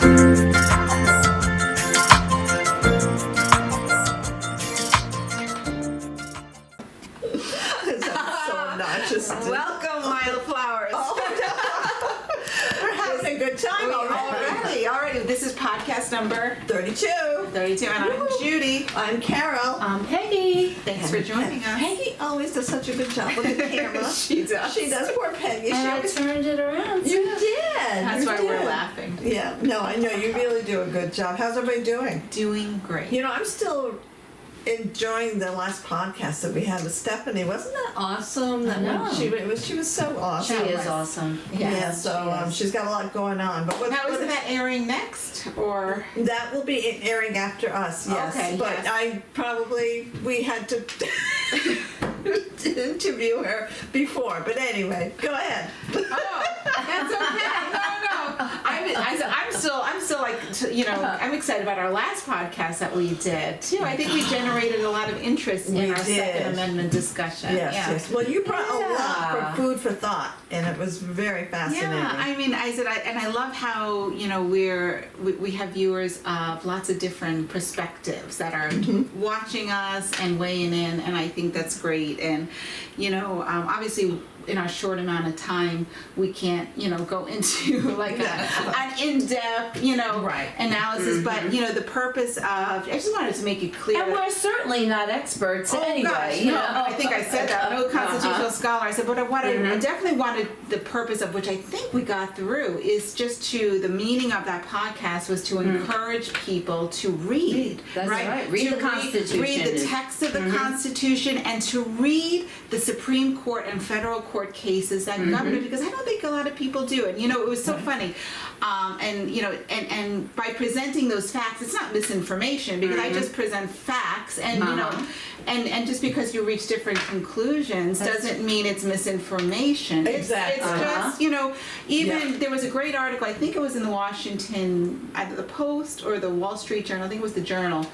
Welcome, Wildflowers. We're having a good time Already. This is podcast number 32. 32, and I'm Judy. I'm Carol. I'm Peggy. Thanks for joining us. Peggy always does such a good job with the camera. She does. She does. Poor Peggy. And I turned it around. You did. That's You why did. we're laughing. Yeah. No, I know. You really do a good job. How's everybody doing? Doing great. You know, I'm still enjoying the last podcast that we had with Stephanie. Wasn't that awesome? I know. She was so awesome. She is awesome. Yeah, so she's got a lot going on. But Now, isn't that airing next, or? That will be airing after us, yes. Okay, but yes. We had to interview her before. But anyway, go ahead. Oh, that's okay. No. I'm still like, I'm excited about our last podcast that we did too. I think we generated a lot of interest in our Second Amendment discussion. Yes. Well, you brought a lot for food for thought, and it was very fascinating. Yeah, I mean, I love how we have viewers of lots of different perspectives that are watching us and weighing in, and I think that's great. And obviously, in our short amount of time, we can't, go into like an in-depth, analysis. But the purpose of, I just wanted to make it clear. And we're certainly not experts anyway. Gosh, no, I think I said that. I'm no constitutional scholar. I said, but I definitely wanted the purpose of which I think we got through is just the meaning of that podcast was to encourage people to read. That's right. Read the Constitution. Read the text of the Constitution and to read the Supreme Court and federal court cases that govern it, because I don't think a lot of people do it. It was so funny. And by presenting those facts, it's not misinformation because I just present facts, and and just because you reach different conclusions doesn't mean it's misinformation. Exactly. It's just even there was a great article. I think it was in the Washington, either the Post or the Wall Street Journal. I think it was the Journal.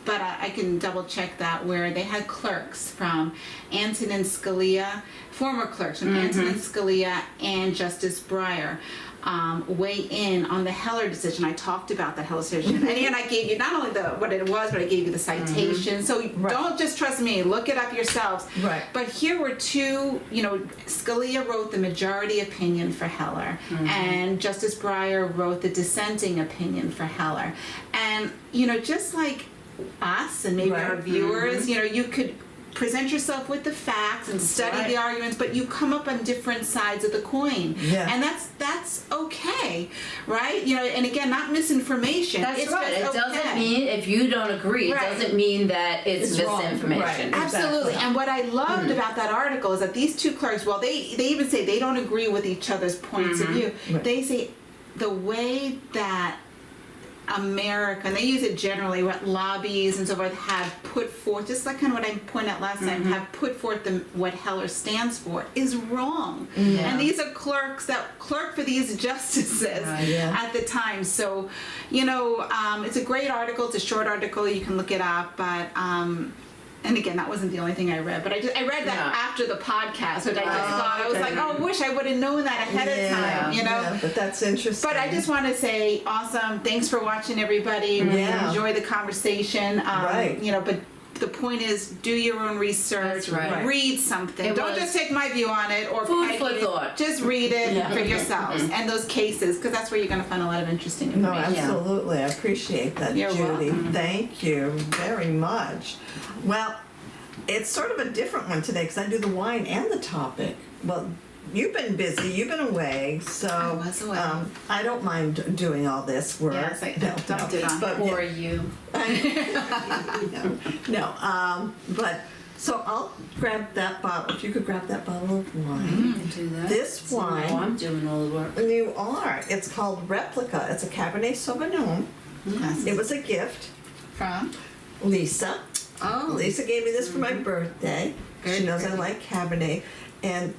But I can double check that, where they had clerks from Antonin Scalia, former clerks from Antonin Scalia and Justice Breyer weigh in on the Heller decision. I talked about the Heller decision. And I gave you not only what it was, but I gave you the citation. So don't just trust me. Look it up yourselves. Right. But here were two, Scalia wrote the majority opinion for Heller. And Justice Breyer wrote the dissenting opinion for Heller. And, just like us and maybe our viewers, you could present yourself with the facts and study the arguments, but you come up on different sides of the coin. Yeah. And that's okay, right? And again, not misinformation. That's right. It doesn't mean, if you don't agree, it doesn't mean that it's misinformation. Right. Absolutely. And what I loved about that article is that these two clerks, well, they even say they don't agree with each other's points of view. Right. They say the way that America, and they use it generally, what lobbies and so forth have put forth, just like kind of what I pointed out last time, have put forth what Heller stands for, is wrong. And these are clerks that clerk for these justices at the time. So, it's a great article. It's a short article. You can look it up. But, and again, that wasn't the only thing I read. But I read that after the podcast, which I just thought, I was like, I wish I would have known that ahead of time, Yeah, but that's interesting. But I just want to say, awesome. Thanks for watching, everybody. We enjoy the conversation. But the point is, do your own research. Read something. Don't just take my view on it or food for thought. Just read it for yourselves and those cases, because that's where you're going to find a lot of interesting information. No, absolutely. I appreciate that, You're Judy. welcome. Thank you very much. Well, it's sort of a different one today because I do the wine and the topic. Well, you've been busy. You've been away, so I was away. I don't mind doing all this work. Yes, I dumped it on. But, or you. But so I'll grab that bottle. If you could grab that bottle of wine. I can do that. This wine. No, I'm doing all the work. You are. It's called Replica. It's a Cabernet Sauvignon. It was a gift From? Lisa. Oh. Lisa gave me this for my birthday. She knows I like Cabernet. And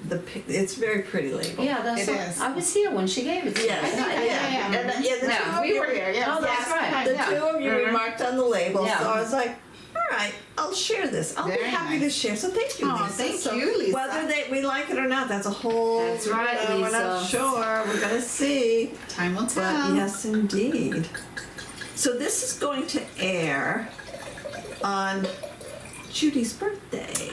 it's very pretty label. Yeah, that's It what, is. I was here when she gave it to me. Yeah. And the two of We you were here. Yes. Oh, that's right. The two of you remarked on the label, so I was like, All right, I'll share this. I'll be Very happy to nice. share. So thank you, Oh, Lisa. thank So you, Lisa. Whether we like it or not, that's a whole. That's right, We're not Lisa. sure. We're gonna see. Time will But tell. yes, indeed. So this is going to air on Judy's birthday.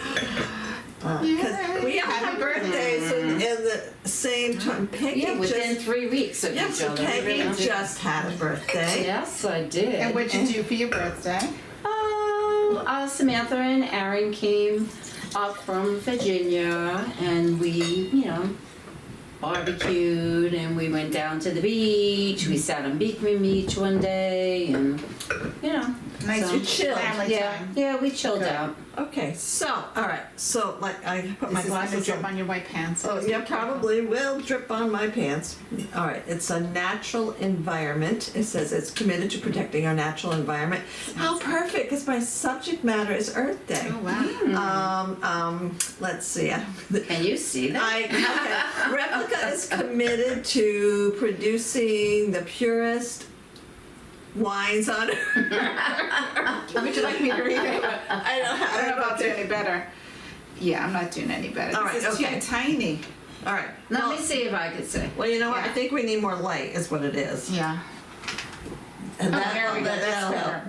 Because we all have Happy birthdays in the same time. Peggy Yeah, within just 3 weeks of yeah, each so other. We Peggy really did. just had a birthday. Yes, I did. And what'd you do for your birthday? Samantha and Aaron came up from Virginia, and we, barbecued, and we went down to the beach. We sat on Beekman Beach one day, and Nice so, chilled. family time. yeah, we chilled Good. out. Okay, so all right, so like I put my This is gonna glasses drip on. on your white pants. Oh, yeah, probably will drip on my pants. All right, it's a natural environment. It says it's committed to protecting our natural environment. How perfect, because my subject matter is Earth Day. Oh, wow. Let's see. Can you see that? Okay. Replica is committed to producing the purest wines on Earth. Would you like me to read it? I I don't know if I'll do any better. Yeah, I'm not doing any better. All This right, is okay. too tiny. All right. Let me see if I can see. Well, you know what? I Yeah. think we need more light, is what it is. Yeah. And Oh, there we go. That's that'll help. better.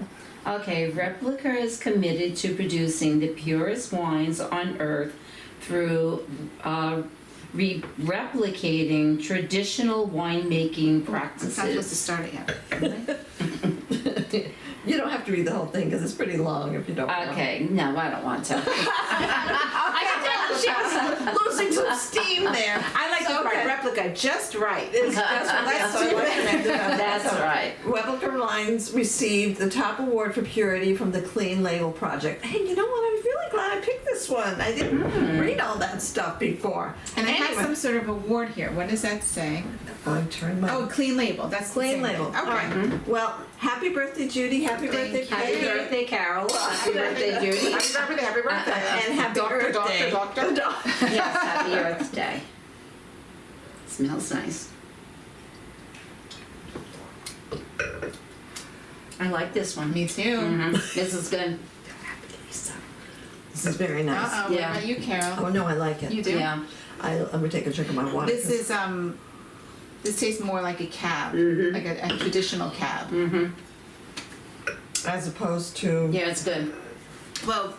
Okay, Replica is committed to producing the purest wines on earth through replicating traditional winemaking It's not supposed to practices. start it yet. You don't have to read the whole thing because it's pretty long if you don't want. Okay, no, I don't want to. I can tell she was losing some steam there. I like to write replica just right. It's just Let's do that. That's right. Replica Wines received the top award for purity from the Clean Label Project. Hey, you know what? I'm really glad I picked this one. I didn't read all that stuff before. And it has Anyway. some sort of award here. What does that say? I turned my Oh, clean label. That's the Clean same Label. thing. All Okay. right. Well, happy birthday, Judy. Happy birthday, Happy Peggy. birthday, Carol. Happy birthday, Judy. Happy birthday, happy birthday. And happy Doctor, birthday. doctor. Yes, happy Earth Day. Smells nice. I like this one. Me too. This is good. This is very nice. Uh-oh, what Yeah. about you, Carol? Oh no, I like it. You do? Yeah. I'm gonna take a drink of my water. This 'cause- is, this tastes more like a cab, like a traditional cab. as opposed to Yeah, it's good. Well,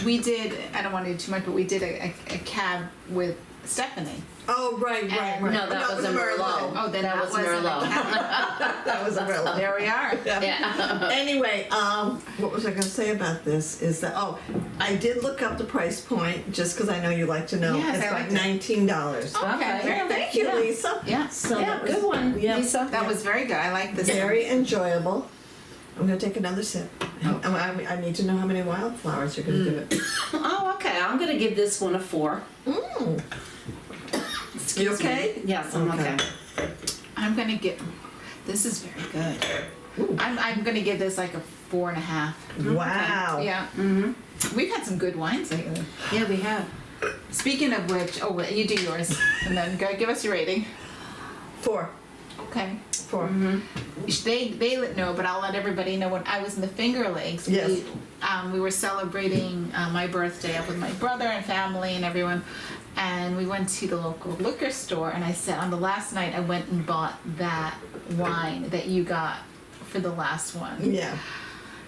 we did, I don't want to do too much, but we did a cab with Stephanie. oh right. No, that was a Merlot. Oh, then that was wasn't a Merlot. cab. That was a Merlot. There we are. Yeah. Anyway, what was I going to say about this? Is that I did look up the price point just because I know you like to know. Yes, it's I like like to- $19. Okay. very Thank you, Yeah. Lisa. Yeah. So Yeah, that was good one, yeah, Lisa. That was very good. I like this. very enjoyable. I'm going to take another sip. I need to know how many wildflowers you're going to give it. Oh, okay. I'm gonna give this one a 4. You Excuse okay? me. Yes, I'm okay. I'm gonna get. This is very good. I'm gonna give this like a 4.5. Wow. Yeah. We've had some good wines lately. Yeah, we have. Speaking of which, oh, well, you do yours, and then go give us your rating. 4. Okay. 4. They know, but I'll let everybody know. When I was in the Finger Lakes, Yes. we were celebrating my birthday up with my brother and family and everyone, and we went to the local liquor store. And I said on the last night I went and bought that wine that you got for the last one, Yeah.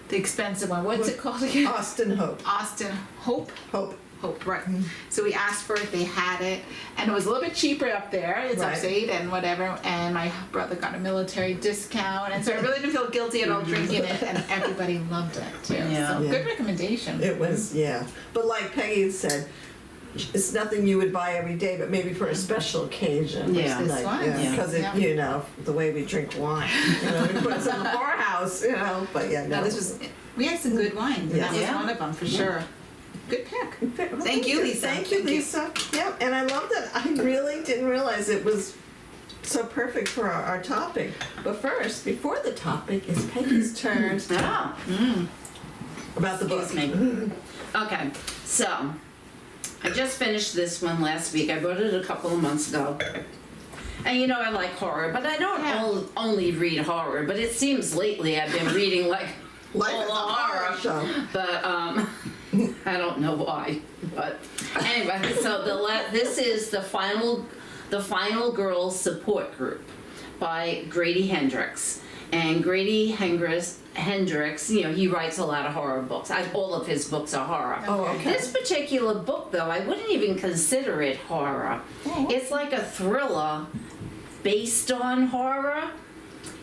the expensive one. What's it called again? Austin Hope. Austin Hope. Hope. Hope, right. So we asked for it, they had it, and it was a little bit cheaper up there. It's Right. upstate and whatever, and my brother got a military discount, and so I really didn't feel guilty at all drinking it, and everybody loved it too. Yeah. So Yeah. good recommendation. It was, yeah. But like Peggy said, it's nothing you would buy every day, but maybe for a special occasion. Yeah. This one? Yeah. Because Yeah. the way we drink wine, we put it in the poorhouse, but yeah, No, no. this was, we had some good wines, and Yeah. that was Yeah. one of them for sure. Good pick. Well, Thank you, Lisa. Thank you, Thank you. Lisa. Yep, and I love that. I really didn't realize it was so perfect for our topic. But first, before the topic, is Peggy's turn Oh. about the book. Excuse me. Okay, so I just finished this one last week. I wrote it a couple of months ago. And I like horror, but I don't Yeah. only read horror, but it seems lately I've been reading like Life all is the a horror show. But I don't know why. But anyway, so this is the final girls support group by Grady Hendrix. And Grady Hendrix, he writes a lot of horror books. All of his books are horror. Oh, okay. This particular book, though, I wouldn't even consider it horror. Oh. It's like a thriller based on horror.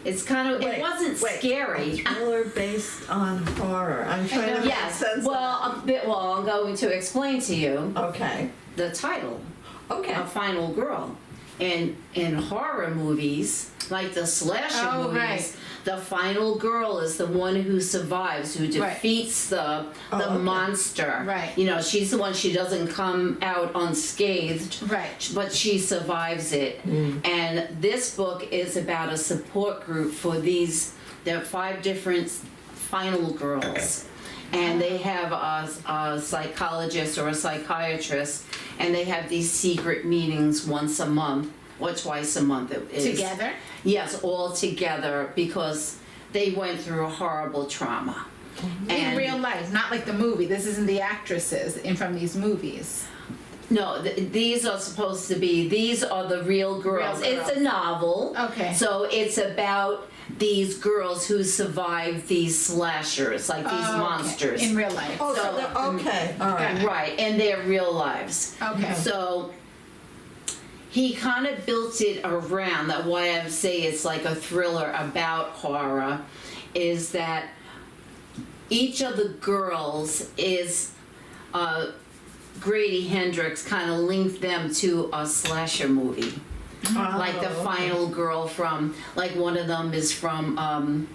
It's kind of, it wasn't scary. A thriller based on horror. I'm trying to make Yes, sense well, I'm going to explain to you of okay. the title. Okay. A final girl. And in horror movies, like the slasher movies, right. the final girl is the one who survives, who defeats the monster. Right. She's the one, she doesn't come out unscathed, Right. but she survives it. And this book is about a support group for there are 5 different final girls. And they have a psychologist or a psychiatrist, and they have these secret meetings once a month or twice a month. It is. Together? Yes, all together, because they went through a horrible trauma. In real life, not like the movie. This isn't the actresses from these movies. No, these are supposed to be, these are the real girls. Real girls. It's a novel. Okay. So it's about these girls who survive these slashers, like these monsters. In real life. Oh, so So- they're okay. All right. Right, and their real lives. Okay. So he kind of built it around that. Why I say it's like a thriller about horror is that each of the girls is Grady Hendrix kind of linked them to a slasher movie. Like the final girl from, like one of them is from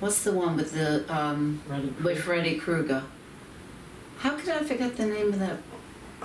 what's the one with the with Freddy Krueger? How could I forget the name of that?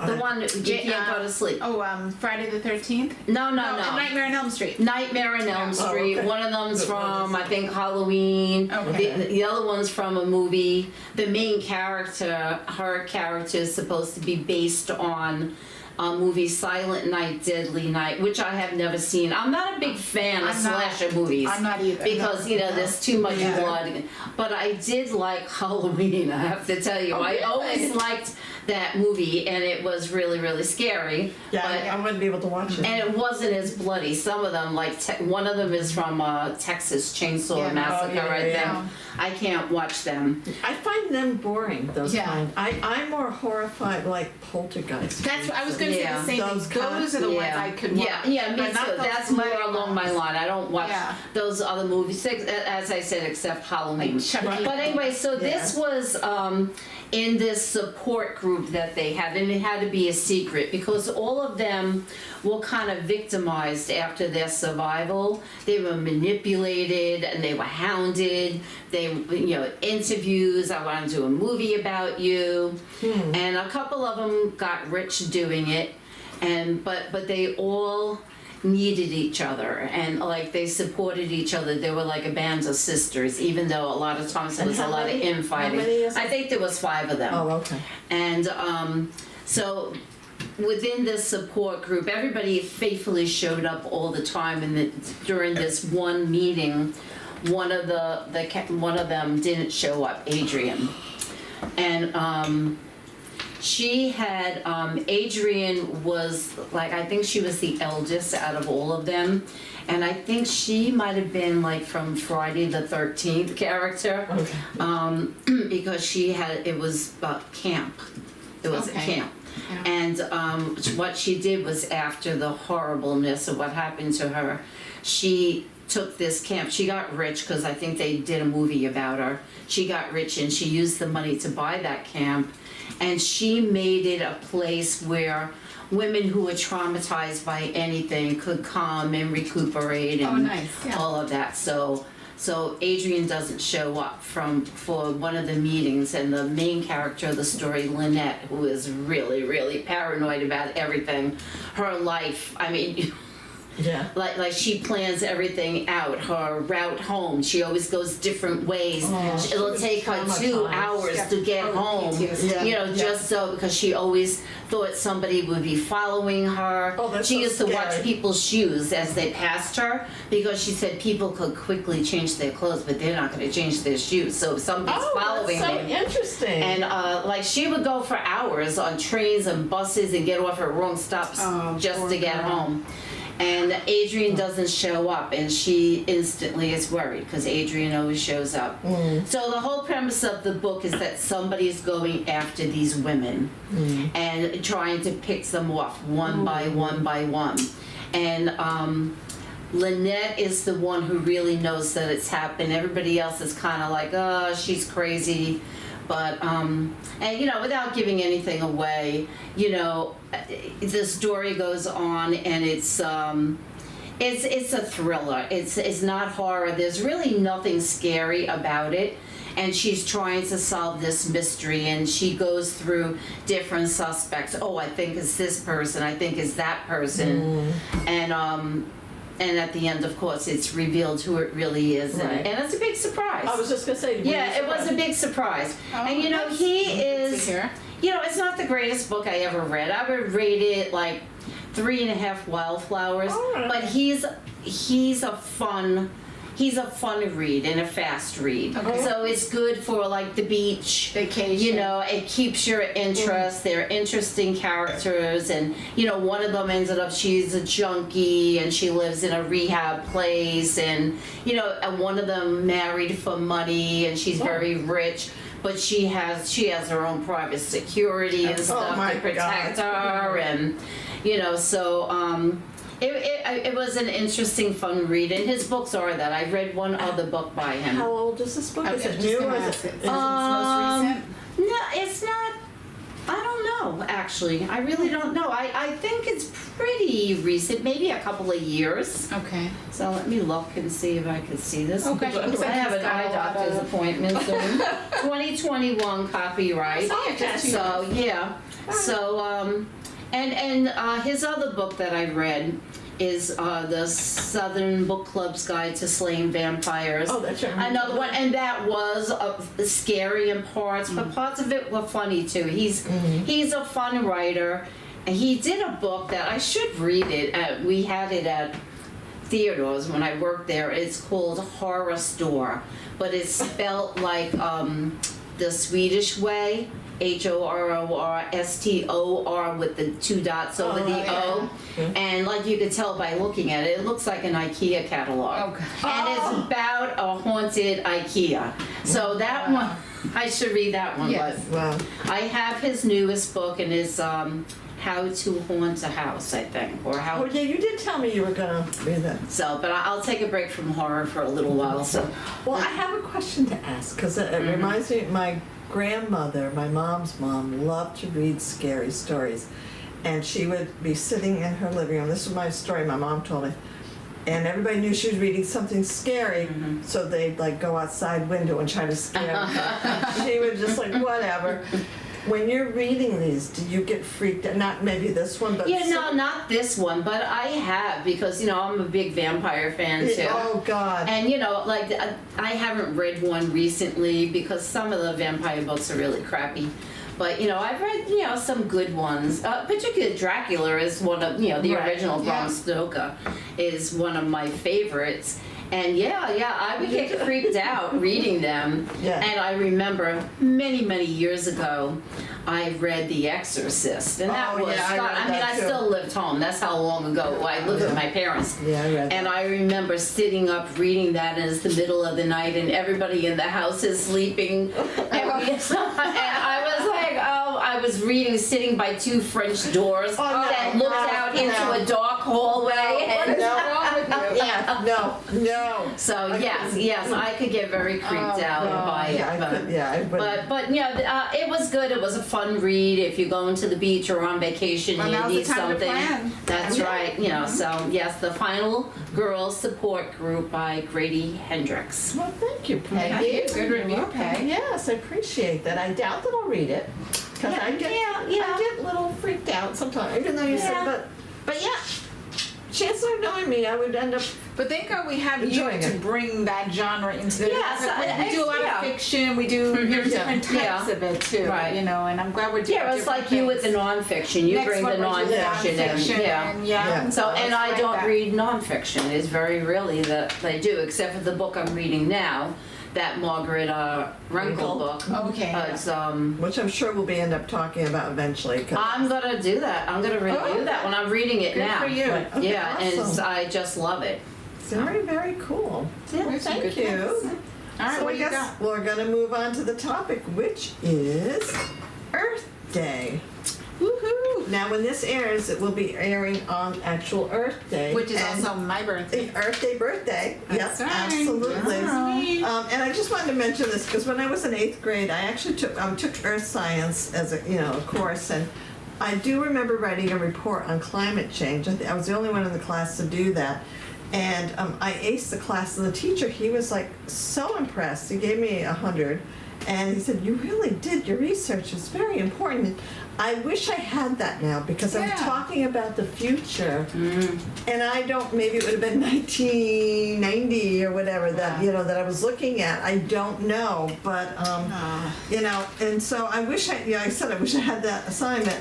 The one that you can't go to sleep. Friday the 13th? No. Nightmare on Elm Street. Nightmare on Elm Street. okay. One of them's from, I think, Halloween. Okay. The other one's from a movie. The main character, her character, is supposed to be based on a movie, Silent Night, Deadly Night, which I have never seen. I'm not a big fan of slasher movies. I'm not either. Because, there's too much blood. But I did like Halloween, I have to tell you. I always liked that movie, and it was really, really scary. Yeah, But I wouldn't be able to watch it. and it wasn't as bloody. Some of them, like one of them is from Texas Chainsaw Massacre. yeah, I yeah. think I can't watch them. I find them boring, those Yeah. kind. I'm more horrified, like Poltergeist. That's what I was going to say. Yeah. The same Those thing. Those are the ones I could watch. Yeah, me but not too. those That's more bloody along my ones. line. I don't watch Yeah. those other movies, as I said, except Halloween. Like Chucky. But anyway, so this was in this support group that they had, and it had to be a secret because all of them were kind of victimized after their survival. They were manipulated and they were hounded. They, interviews. I want to do a movie about you, and a couple of them got rich doing it, but they all needed each other and like they supported each other. They were like a band of sisters, even though a lot of times there was a lot of infighting. How many is it? I think there was 5 of them. Oh, okay. And so within this support group, everybody faithfully showed up all the time. And during this one meeting, one of them didn't show up, Adrian, and she had, Adrian was, like, I think she was the eldest out of all of them. And I think she might have been, like, from Friday the 13th character. Okay. Because it was camp. It was a camp. Yeah. And what she did was, after the horribleness of what happened to her, she took this camp. She got rich because I think they did a movie about her. She got rich and she used the money to buy that camp. And she made it a place where women who were traumatized by anything could come and recuperate and nice. Yeah. all of that. So Adrian doesn't show up for one of the meetings, and the main character of the story, Lynette, who is really, really paranoid about everything, her life, I mean, Yeah. Like she plans everything out. Her route home, she always goes different ways. Oh, It'll take her 2 hours to get home. Yeah. Just so because she always thought somebody would be following her. Oh, that's she so used to watch scary. people's shoes as they passed her because she said people could quickly change their clothes, but they're not going to change their shoes. So if somebody's following that's so them. interesting. And like she would go for hours on trains and buses and get off at wrong stops just to get home. And Adrian doesn't show up, and she instantly is worried because Adrian always shows up. So the whole premise of the book is that somebody's going after these women and trying to pick them off one by one by one. And Lynette is the one who really knows that it's happened. Everybody else is kind of like, oh, she's crazy. But, and without giving anything away, the story goes on, and it's a thriller. It's not horror. There's really nothing scary about it. And she's trying to solve this mystery, and she goes through different suspects. Oh, I think it's this person. I think it's that person. And at the end, of course, it's revealed who it really is. Right. And it's a big surprise. I was just gonna say. Yeah, it was a big surprise. And he is, it's not the greatest book I ever read. I would rate it like 3.5 Wildflowers. Right. But he's a fun read and a fast read. Okay. So it's good for like the beach. Vacation. It keeps your interest. They're interesting characters, and one of them ended up, she's a junkie and she lives in a rehab place, and and one of them married for money and she's very rich, but she has her own private security and stuff to protect her, and so it was an interesting, fun read, and his books are that. I've read one other book by him. How old is this book? I Is was it just new gonna or is ask it? it. Is it most recent? No, it's not. I don't know, actually. I really don't know. I think it's pretty recent, maybe a couple of years. Okay. So let me look and see if I can see this. Okay. Looks I like have he's an got eye a lot doctor's of- appointment soon. 2021 copyright. Oh, yeah, just 2 So years. yeah. So and his other book that I read is the Southern Book Club's Guide to Slaying Vampires. Oh, that's right. Another one, and that was scary in parts, but parts of it were funny too. He's a fun writer. And he did a book that I should read it. We had it at Theodore's when I worked there. It's called Horror Store, but it's spelled like the Swedish way. HORORSTOR with the 2 dots over the O. And like you could tell by looking at it, it looks like an IKEA catalog. Okay. And it's about a haunted IKEA. So that one, I should read that one. Yes. Wow. But I have his newest book, and it's How to Haunt a House, I think, or how. Oh yeah, you did tell me you were gonna read that. So, but I'll take a break from horror for a little while. So, Well, I have a question to ask because it reminds me. My grandmother, my mom's mom, loved to read scary stories, and she would be sitting in her living room. This is my story. My mom told me. And everybody knew she was reading something scary, so they'd like go outside window and try to scare her. She would just like, whatever. When you're reading these, do you get freaked out? Not maybe this one, but yeah, no, not this one, but I have, because I'm a big vampire fan too. Oh God. And like I haven't read one recently because some of the vampire books are really crappy. But I've read some good ones. Particularly Dracula is one of the original Bram Stoker is one of my favorites. And I would get creeped out reading them. Yeah. And I remember many years ago, I read The Exorcist, and that was. I still lived home. That's how long ago I lived with my parents. Yeah, I read that. And I remember sitting up reading that, and it's the middle of the night, and everybody in the house is sleeping. And I was like, I was reading, sitting by 2 French doors that looked out into a dark hallway. And No. So yes, I could get very creeped out by it. But it was good. It was a fun read. If you're going to the beach or on vacation, Well, you now's the need time to something. plan. That's right. So yes, the Final Girls Support Group by Grady Hendrix. Well, thank you, Peggy. Thank you. Good review, Peggy. Yes, I appreciate that. I doubt that I'll read it because I get a little freaked out sometimes, even though you said, but yeah. chances are knowing me, I would end up. But thank God we have you Enjoying to it. bring that genre into the Yes, we do a lot yeah. of fiction, we do different types Yeah. of it too, Right. you know, and I'm glad we're doing Yeah, it's different like you with the things. nonfiction. You Next bring the one we're doing nonfiction in. nonfiction, Yeah. and Yeah. So, and it's I like don't that. read nonfiction. It's very rarely that I do, except for the book I'm reading now, that Margaret Runkle book. Okay, yeah. It's, Which I'm sure we'll end up talking about eventually. 'Cause I'm gonna do that. I'm gonna review that when I'm reading it Good now. for you. Okay, Yeah, and awesome. I just love it. it's very, very cool. Yeah. There's some Thank good you. things. All right, So what I do you guess got? we're going to move on to the topic, which is Earth Day. Woohoo! Now, when this airs, it will be airing on actual Earth Day. Which is and also my birthday. the Earth Day birthday. That's Yep, right. absolutely. Wow. And I just wanted to mention this because when I was in 8th grade, I actually took Earth Science as a course, and I do remember writing a report on climate change. I was the only one in the class to do that. And I aced the class, and the teacher, he was like so impressed. He gave me 100, and he said, "You really did. Your research is very important." I wish I had that now because I'm Yeah. talking about the future, and I don't. Maybe it would have been 1990 or whatever that that I was looking at. I don't know, but and so I wish I said I wish I had that assignment.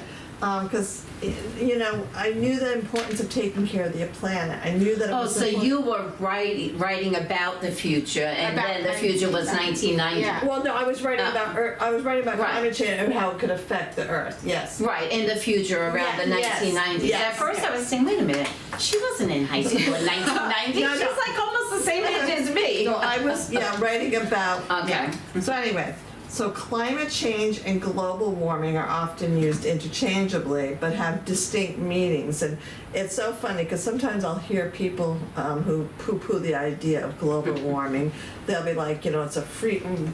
Because, I knew the importance of taking care of the planet. I knew that it Oh, was so important. you were writing about the future, and About then the future was 1990. Yeah. Well, no, I was writing about Earth, I was writing about Right. climate change and how it could affect the Earth. Yes. Right, in the future around the Yes, 1990s. yes, At first I yes. was saying, wait a minute, she wasn't in high school in 1990. No, no. She's like almost the same age as me. So I was writing about. Okay. Yeah. So anyway, so climate change and global warming are often used interchangeably, but have distinct meanings. And it's so funny because sometimes I'll hear people who poo-poo the idea of global warming. They'll be like, it's a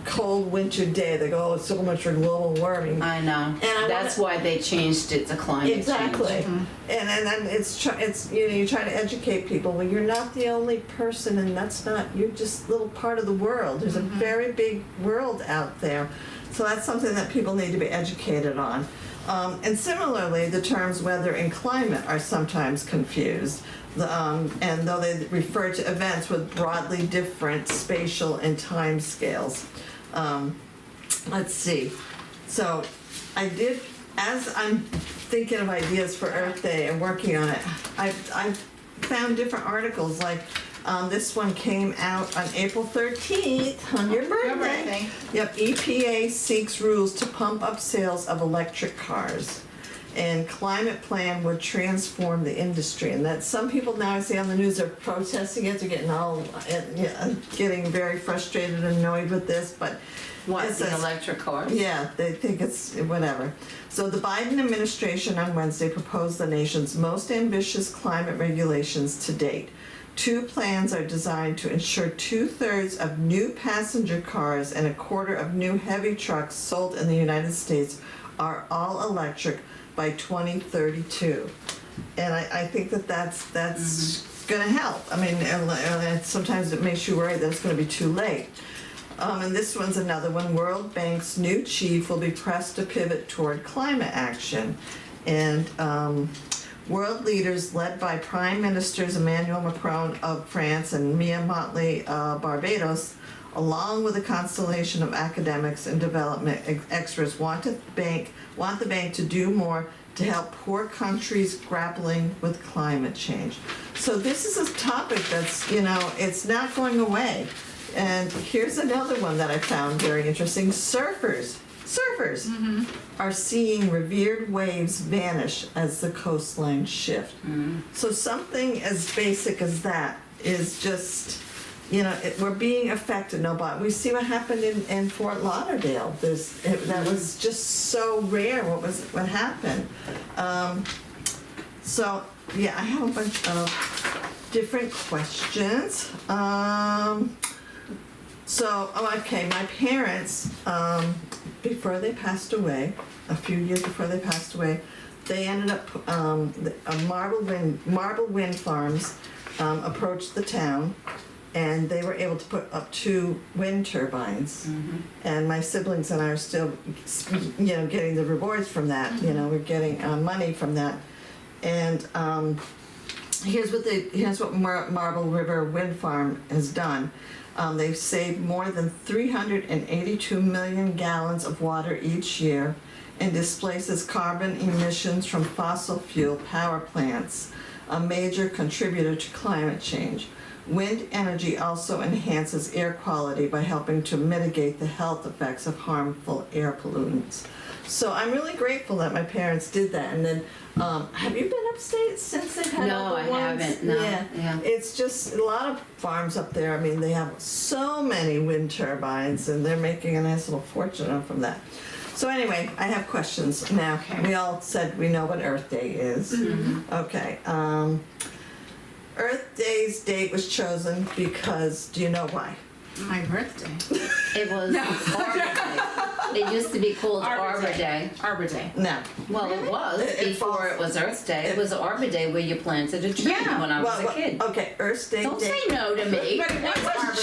cold winter day. They go, oh, it's so much for global warming. I know. And That's why they changed it to climate Exactly. change. And then it's you try to educate people. Well, you're not the only person, and you're just a little part of the world. There's a very big world out there. So that's something that people need to be educated on. And similarly, the terms weather and climate are sometimes confused. And though they refer to events with broadly different spatial and time scales. Let's see. So I did, as I'm thinking of ideas for Earth Day and working on it, I found different articles. Like this one came out on April 13th, on your birthday. Yep, EPA seeks rules to pump up sales of electric cars. And climate plan would transform the industry. And that some people now I see on the news are protesting it. They're getting very frustrated and annoyed with this. But What, the electric cars? yeah, they think it's whatever. So the Biden administration on Wednesday proposed the nation's most ambitious climate regulations to date. 2 plans are designed to ensure 2/3 of new passenger cars and 1/4 of new heavy trucks sold in the United States are all electric by 2032. And I think that's going to help. I mean, sometimes it makes you worry that it's going to be too late. And this one's another one. World Bank's new chief will be pressed to pivot toward climate action. And world leaders led by Prime Ministers Emmanuel Macron of France and Mia Mottley of Barbados, along with a constellation of academics and development experts, want the bank to do more to help poor countries grappling with climate change. So this is a topic that's, it's not going away. And here's another one that I found very interesting. Surfers are seeing revered waves vanish as the coastline shift. So something as basic as that is just, we're being affected. We see what happened in Fort Lauderdale. That was just so rare. What happened? So yeah, I have a bunch of different questions. My parents, before they passed away, a few years before they passed away, they ended up, Marble Wind Farms approached the town, and they were able to put up 2 wind turbines. And my siblings and I are still, getting the rewards from that. We're getting money from that. And here's what Marble River Wind Farm has done. They've saved more than 382 million gallons of water each year and displaces carbon emissions from fossil fuel power plants, a major contributor to climate change. Wind energy also enhances air quality by helping to mitigate the health effects of harmful air pollutants. So I'm really grateful that my parents did that. And then, have you been upstate since they've had No, other I ones? haven't, no, Yeah. yeah. It's just a lot of farms up there. I mean, they have so many wind turbines, and they're making a nice little fortune from that. So anyway, I have questions now. Okay. We all said we know what Earth Day is. Okay. Earth Day's date was chosen because, do you know why? My birthday. It was Arbor Day. It used to be called Arbor Day. Arbor Day. No. Well, it was It before falls- it was Earth Day. It was Arbor Day where you planted a tree Yeah. when I was a kid. Okay, Earth Day. Don't say no to me. But it was It was Arbor Day.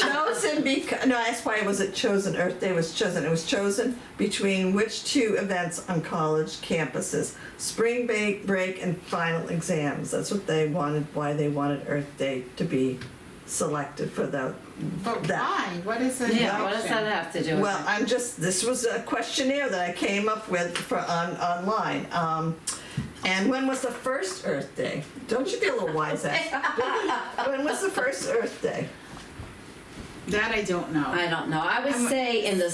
chosen because, no, I asked why was it chosen, Earth Day was chosen. It was chosen between which two events on college campuses? Spring break and final exams. That's what they wanted, why they wanted Earth Day to be selected for that. But why? What is the Yeah, what does connection? that have to do with Well, it? this was a questionnaire that I came up with online. And when was the first Earth Day? Don't you be a little wise ass? When was the first Earth Day? That I don't know. I don't know. I would say in the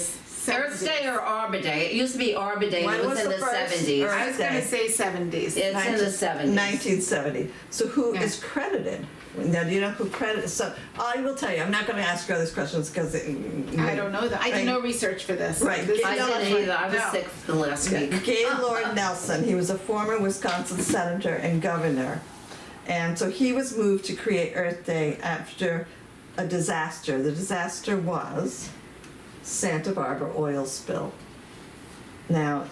Earth Day or Arbor Day. It used to be Arbor Day. When It was was in the the first 70s. Earth I was going Day? to say 70s. It's in the 70s. 1970. So who Yeah. is credited? Now, do you know who credited? So I will tell you. I'm not going to ask you all these questions because I don't know that. I did no research for this. Right. This I is just didn't like- either. I was no. sick the last week. Gaylord Nelson. He was a former Wisconsin senator and governor, and so he was moved to create Earth Day after a disaster. The disaster was Santa Barbara oil spill. Now,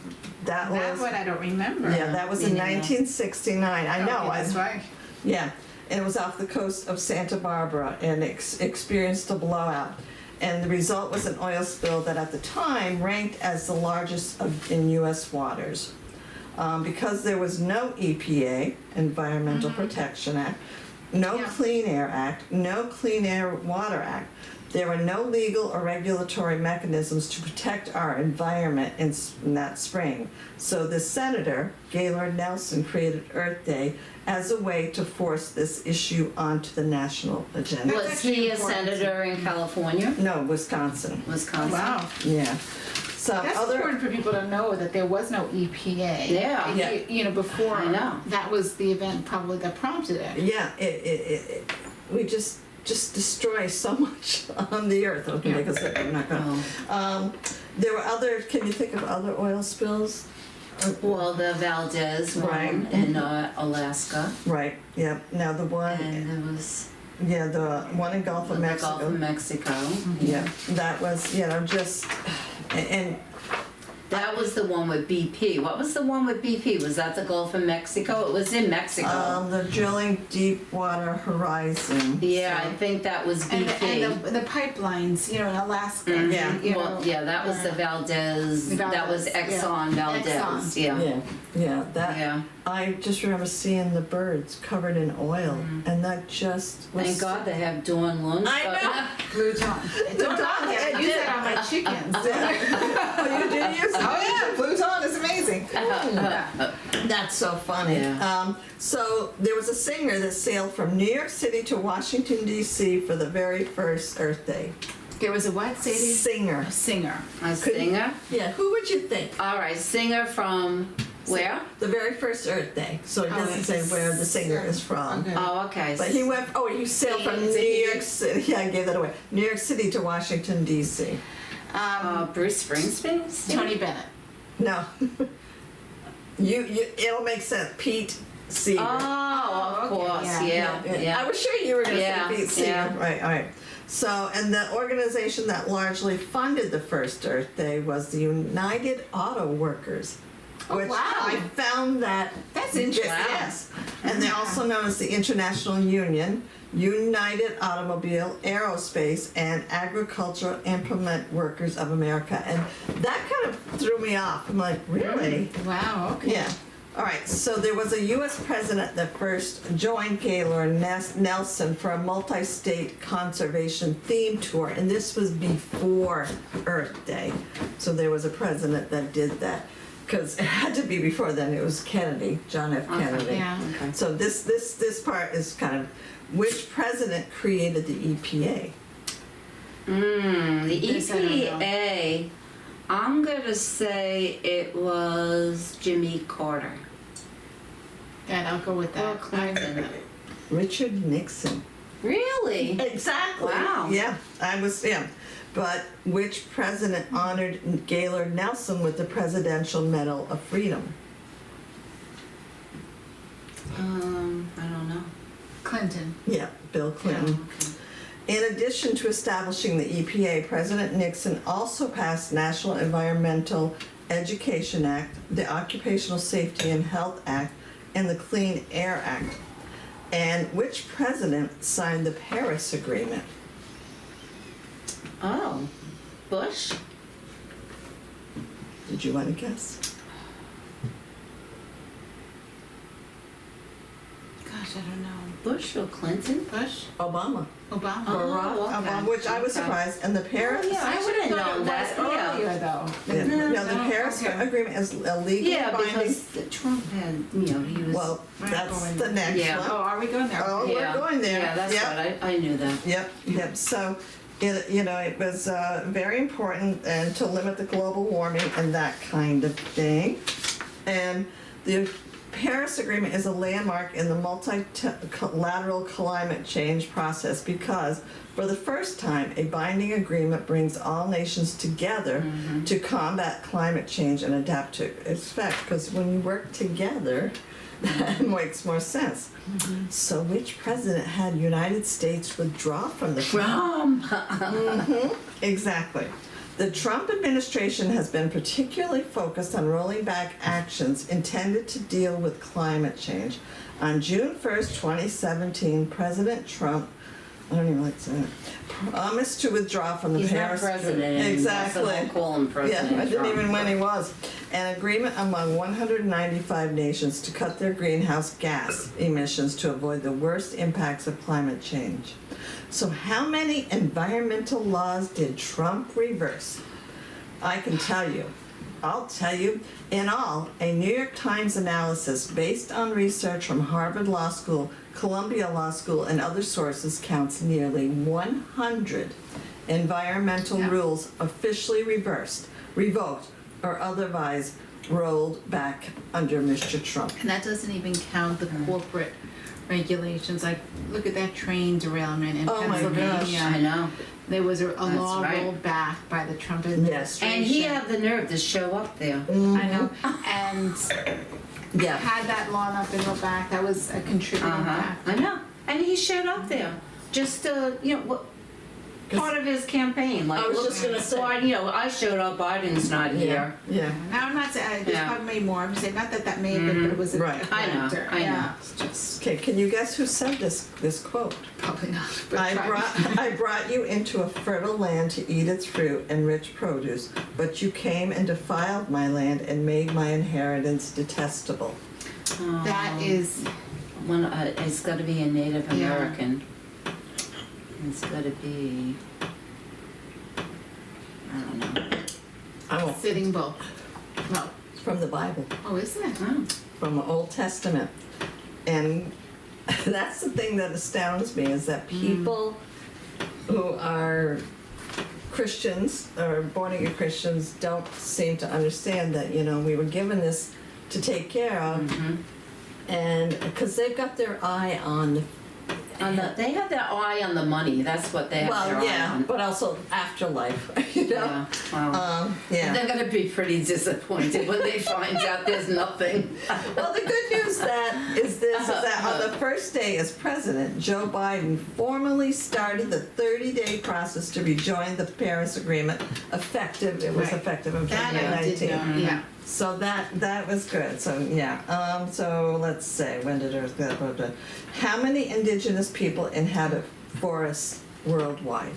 that That was one I don't remember. yeah, that was in Me neither. 1969. I know. Okay, that's right. Yeah, and it was off the coast of Santa Barbara and experienced a blowout. And the result was an oil spill that at the time ranked as the largest in U.S. waters. Because there was no EPA, Environmental Protection Act, no Yeah. Clean Air Act, no Clean Air Water Act, there were no legal or regulatory mechanisms to protect our environment in that spring. So the senator, Gaylord Nelson, created Earth Day as a way to force this issue onto the national agenda. That's Was he actually a important. senator in California? No, Wisconsin. Wisconsin? Wow. Yeah. So That's other. important for people to know that there was no EPA. Yeah. And Yeah. You know, before I know. that was the event probably that prompted it. Yeah, we just destroy so much on the earth. Okay, because I'm not gonna. Oh. There were other. Can you think of other oil spills? Well, the Valdez one Right. in Alaska. Right. Yeah. Now the one. And there was Yeah, the one in Gulf of the Mexico. Gulf of Mexico. Yeah, that was just and That was the one with BP. What was the one with BP? Was that the Gulf of Mexico? It was in Mexico. the drilling Deepwater Horizon. Yeah, So- I think that was And, BP. the pipelines, you know, in Alaska. Yeah. You know, Well, yeah, that was the Valdez. The That was Valdez, yeah. Exxon Valdez. Exxon. Yeah. Yeah, that. Yeah. I just remember seeing the birds covered in oil, and that just was. Thank God they have Dawn lunch. I but- know. Blue Dawn. Blue Dawn, yeah, I use that on my chickens. Oh, you did use it? Oh yeah, Blue Dawn is amazing. Yeah. That's so funny. Yeah. So there was a singer that sailed from New York City to Washington D.C. for the very first Earth Day. There was a what, Sadie? Singer. A singer. A singer? Yeah. Who would you think? All right, singer from where? The very first Earth Day. So it Oh, doesn't say where the singer is from. Okay. Oh, okay. But he went. Oh, he sailed from Is New it York City. Yeah, I gave that away. New York City to Washington D.C. Bruce Springsteen? Tony Bennett. No. you. It'll make sense. Pete Seeger. Oh, of okay, course. yeah. Yeah. I was sure you were going to Yeah, say Pete Seeger. yeah. Right, all right. So, and the organization that largely funded the first Earth Day was the United Auto Workers. Oh, Which wow. I found that. That's interesting. Yes. And they're also known as the International Union, United Automobile, Aerospace, and Agricultural Implement Workers of America. And that kind of threw me off. I'm like, really? Wow, okay. Yeah. All right, so there was a U.S. president that first joined Gaylord Nelson for a multi-state conservation theme tour, and this was before Earth Day. So there was a president that did that, because it had to be before then. It was Kennedy, John F. Kennedy. Yeah. Okay. So this part is kind of, which president created the EPA? The This I don't know. EPA, I'm gonna say it was Jimmy Carter. And I'll go with Or that. Clinton. Richard Nixon. Really? Exactly. Wow. Yeah, I was, yeah. But which president honored Gaylord Nelson with the Presidential Medal of Freedom? I don't know. Clinton. Yeah, Bill Clinton. Okay. In addition to establishing the EPA, President Nixon also passed National Environmental Education Act, the Occupational Safety and Health Act, and the Clean Air Act. And which president signed the Paris Agreement? Oh, Bush? Did you want to guess? Gosh, I don't know. Bush or Clinton? Bush? Obama. Obama? Oh, Barack okay. Obama, which I was Okay. surprised. And the Paris, Oh, yeah, I would have known that, yeah. Earlier, though. yeah, no, the No, Paris okay. Agreement is a legally Yeah, binding. because Trump had, he was. Well, We're that's going the there. next Yeah. Oh, one. are we going there? Oh, Yeah. we're going there. Yeah, that's Yep. right, I knew that. Yep. So, it was very important and to limit the global warming and that kind of thing. And the Paris Agreement is a landmark in the multilateral climate change process because for the first time, a binding agreement brings all nations together to combat climate change and adapt to its effect. Because when you work together, that makes more sense. So which president had United States withdraw from the Trump! Exactly. The Trump administration has been particularly focused on rolling back actions intended to deal with climate change. On June 1st, 2017, President Trump, I don't even like to say it, promised to withdraw from the He's not Paris president anymore, Exactly. so don't call him President Yeah, I didn't Trump. even when he was. An agreement among 195 nations to cut their greenhouse gas emissions to avoid the worst impacts of climate change. So how many environmental laws did Trump reverse? I can tell you. I'll tell you. In all, a New York Times analysis based on research from Harvard Law School, Columbia Law School, and other sources counts nearly 100 environmental rules officially reversed, revoked, or otherwise rolled back under Mr. Trump. And that doesn't even count the corporate regulations. Like, look at that train derailment in Oh my Pennsylvania. gosh. I know. There was a law right. rolled back by the Trump Yes. administration. And he had the nerve to show up there. I know. And Yeah. had that law not been rolled back, that was a contributing factor. I know. And he showed up there. Just, part of his campaign. Like, I was look, just gonna say. I showed up, Biden's not here. Yeah. Now, I'm not saying, there's Yeah. probably more, I'm saying, not that that may have been, but it was a Right. a I know, factor. I know. Yeah, it's just Okay, can you guess who said this quote? probably not. But I try. brought you into a fertile land to eat its fruit and rich produce, but you came and defiled my land and made my inheritance detestable. That is, It's got to be a Native Yeah. American. It's got to be. I don't know. Oh, Sitting Bull. No. it's from the Bible, Oh, isn't it? Oh. from the Old Testament. And that's the thing that astounds me is that people who are Christians or born again Christians don't seem to understand that, we were given this to take care of. And because they've got their eye on They have their eye on the money. That's what they have their well, eye yeah, on. but also afterlife, Yeah. Wow. yeah. They're going to be pretty disappointed when they find out there's nothing. Well, the good news is that on the first day as president, Joe Biden formally started the 30-day process to rejoin the Paris Agreement, effective. It was Right. effective in That I did 2019. know, yeah. So that was good. So yeah. So let's say when did Earth get? How many indigenous people inhabit forests worldwide?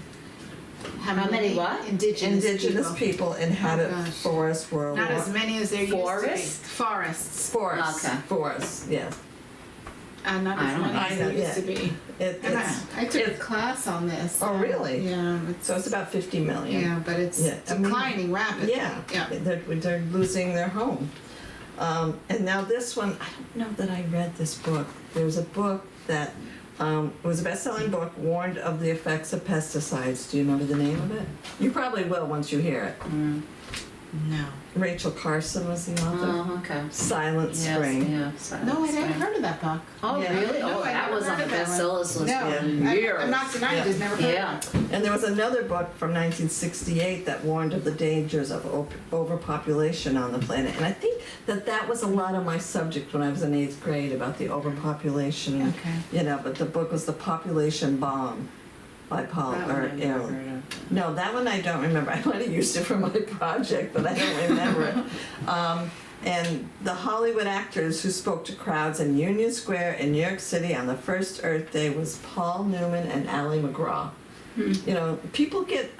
How many what? Indigenous people inhabit Oh, gosh. forests worldwide. Not as many as there used to be. Forests? Forests. Forests. Okay. Forests. Yeah. Not I as don't many know. as there used to be. And I took a it's- class on this. Oh, really? Yeah. So it's about 50 million. Yeah, but it's Yeah, I mean, declining rapidly. Yeah, Yeah. they're losing their home. And now this one, I don't know that I read this book. There was a book that was a best-selling book, warned of the effects of pesticides. Do you remember the name of it? You probably will once you hear it. No. Rachel Carson was the author. Oh, okay. Silent Yes, Spring. yeah, Silent No, I Spring. never heard of that book. Oh, Yeah. really? No, Oh, I that never was on heard the of that one. bestsellers list No, for years. I'm not denying Yeah. it, just never heard Yeah. of it. And there was another book from 1968 that warned of the dangers of overpopulation on the planet. And I think that was a lot of my subject when I was in 8th grade about the overpopulation. And, Okay. but the book was The Population Bomb by Paul That one I never Aaron. heard of. No, that one I don't remember. I might have used it for my project, but I don't remember it. And the Hollywood actors who spoke to crowds in Union Square in New York City on the first Earth Day was Paul Newman and Ally McGraw. You know, people get,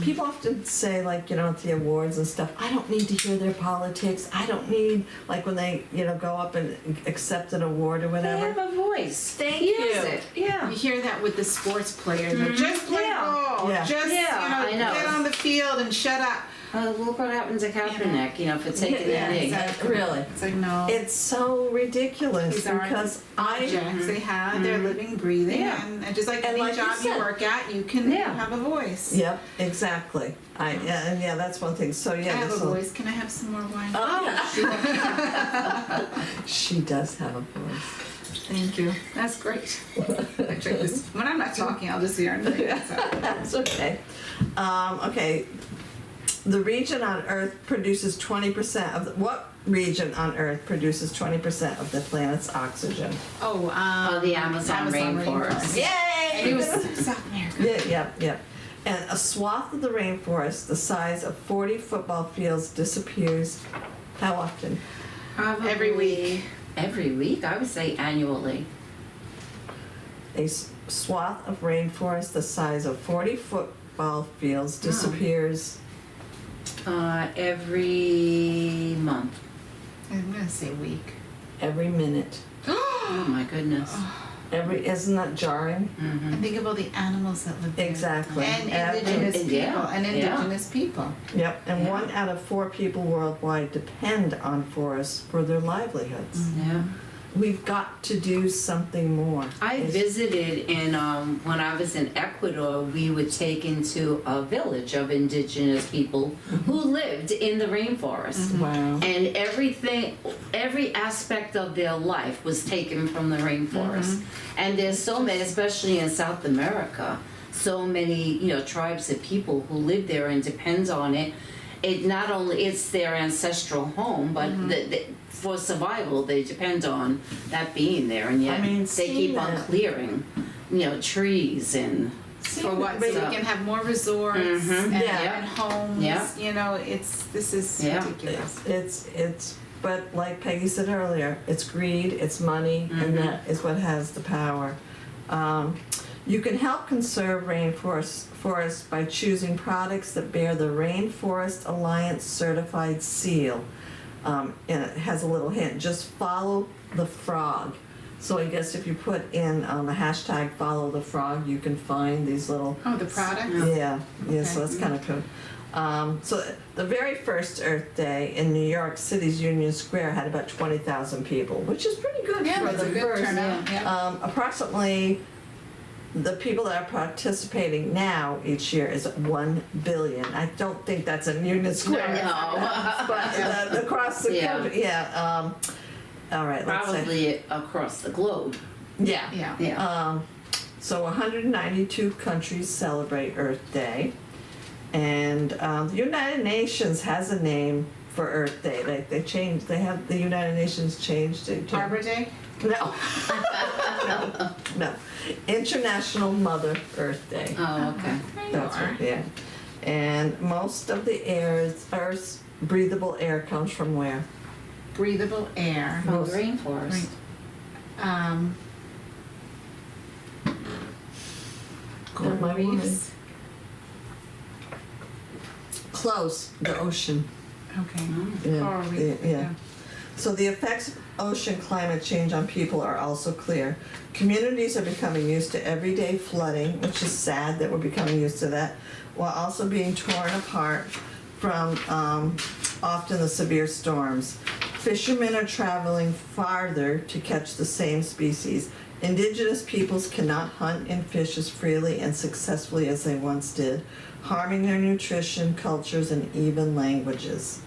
people often say, like, at the awards and stuff, I don't need to hear their politics. I don't need, like, when they, go up and accept an award or They whatever. have a voice. Thank Use you. it. Yeah. You hear that with the sports players. Like, just play Yeah. ball. Yeah. Just, Yeah, I know. get on the field and shut up. Look what happened to Kaepernick, for taking Yeah, the knee. exactly. Really. It's like, no. It's so ridiculous These aren't because objects. They have, they're living, breathing, Yeah. and just like And any like you job you said- work at, you can Yeah. have a voice. Yep, exactly. And that's one thing. So I have a this will- voice. Can I have some more wine? She does have a voice. Thank you. That's great. I drink this. When I'm not talking, I'll just hear and drink it. So. That's okay. Okay. The region on Earth produces 20% of what region on Earth produces 20% of the planet's oxygen? The Amazon rainforest. And it Yay! was South America. Yeah. And a swath of the rainforest the size of 40 football fields disappears how often? Probably Every week. Every week? I would say annually. A swath of rainforest the size of 40 football fields disappears. Every month. I'm gonna say week. Every minute. Oh my goodness. Isn't that jarring? Mm-hmm. And think of all the animals that live there. Exactly. And Every- indigenous And- people. yeah, And yeah. indigenous people. Yep, and Yeah. 1 out of 4 people worldwide depend on forests for their livelihoods. Yeah. We've got to do something more. I It's- visited in, when I was in Ecuador, we were taken to a village of indigenous people who lived in the rainforest. Wow. And every aspect of their life was taken from the rainforest. And there's so many, especially in South America, so many, tribes of people who live there and depend on it. It not only it's their ancestral home, but for survival, they depend on that being there, and yet I mean, they seeing keep on that- clearing, trees and. For what? So So- we can have more resorts Mhm. Yeah. and homes. Yeah. This is Yeah. ridiculous. It's but like Peggy said earlier, it's greed, it's money, and that is what has the power. You can help conserve forests by choosing products that bear the Rainforest Alliance certified seal. And it has a little hint, just follow the frog. So I guess if you put in the hashtag follow the frog, you can find these little Oh, the product? yeah, so Okay. that's kind of cool. So the very first Earth Day in New York City's Union Square had about 20,000 people, which is pretty good Yeah, for that's the a good first. turnout. Yeah. Approximately, the people that are participating now each year is 1 billion. I don't think that's in Union Square, No. but across the Yeah. country, yeah. All right, let's say. Probably across the globe. Yeah. Yeah. Yeah. So 192 countries celebrate Earth Day, and the United Nations has a name for Earth Day. They changed. They have the United Nations changed it to Arbor Day? no, no, International Mother Earth Day. Oh, okay. There you That's are. what, yeah. And most of the Earth's breathable air comes from where? Breathable air. From the Most- rainforest. Quote my woman. Reefs. Close, the ocean. Okay. Yeah, Coral reef, yeah. So the effects of ocean climate change on people are also clear. Communities are becoming used to everyday flooding, which is sad that we're becoming used to that, while also being torn apart from often the severe storms. Fishermen are traveling farther to catch the same species. Indigenous peoples cannot hunt and fish as freely and successfully as they once did, harming their nutrition, cultures, and even languages.